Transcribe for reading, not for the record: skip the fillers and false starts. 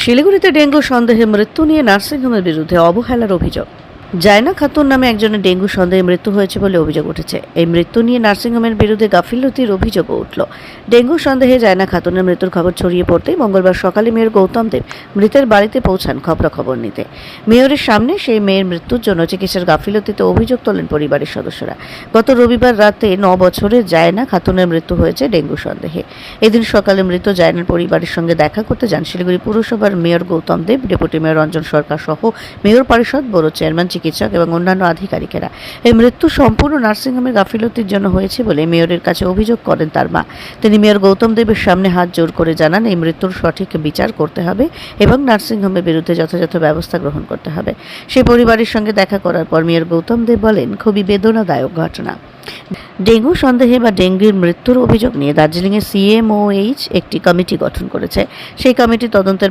শিলিগুড়িতে ডেঙ্গু সন্দেহে মৃত্যু নিয়ে নার্সিংহোমের বিরুদ্ধে অবহেলার অভিযোগ। জায়না খাতুন নামে একজনের ডেঙ্গু সন্দেহে মৃত্যু হয়েছে বলে অভিযোগ উঠেছে। এই মৃত্যু নিয়ে নার্সিংহোমের বিরুদ্ধে গাফিলতির অভিযোগও উঠল। ডেঙ্গু সন্দেহে জায়না খাতুনের মৃত্যুর খবর ছড়িয়ে পড়তেই মঙ্গলবার সকালে মেয়র গৌতম দেব মৃতের বাড়িতে পৌঁছান খবরাখবর নিতে। মেয়রের সামনে সেই মেয়ের মৃত্যুর জন্য চিকিৎসার গাফিলতিতে অভিযোগ তোলেন পরিবারের সদস্যরা। গত রবিবার রাতে 9 বছরের জায়না খাতুনের মৃত্যু হয়েছে ডেঙ্গু সন্দেহে। এদিন সকালে মৃত জায়নার পরিবারের সঙ্গে দেখা করতে যান শিলিগুড়ি পুরসভার মেয়র গৌতম দেব, ডেপুটি মেয়র রঞ্জন সরকার সহ মেয়র পরিষদ, বড় চেয়ারম্যান, চিকিৎসক এবং অন্যান্য আধিকারিকেরা। এই মৃত্যু সম্পূর্ণ নার্সিংহোমের গাফিলতির জন্য হয়েছে বলে মেয়রের কাছে অভিযোগ করেন তার মা। তিনি মেয়র গৌতম দেবের সামনে হাত জোর করে জানান, এই মৃত্যুর সঠিক বিচার করতে হবে এবং নার্সিংহোমের বিরুদ্ধে যথাযথ ব্যবস্থা গ্রহণ করতে হবে। সেই পরিবারের সঙ্গে দেখা করার পর মেয়র গৌতম দেব বলেন, খুবই বেদনাদায়ক ঘটনা। ডেঙ্গু সন্দেহে বা ডেঙ্গুর মৃত্যুর অভিযোগ নিয়ে দার্জিলিংয়ের CMOH একটি কমিটি গঠন করেছে। সেই কমিটি তদন্তের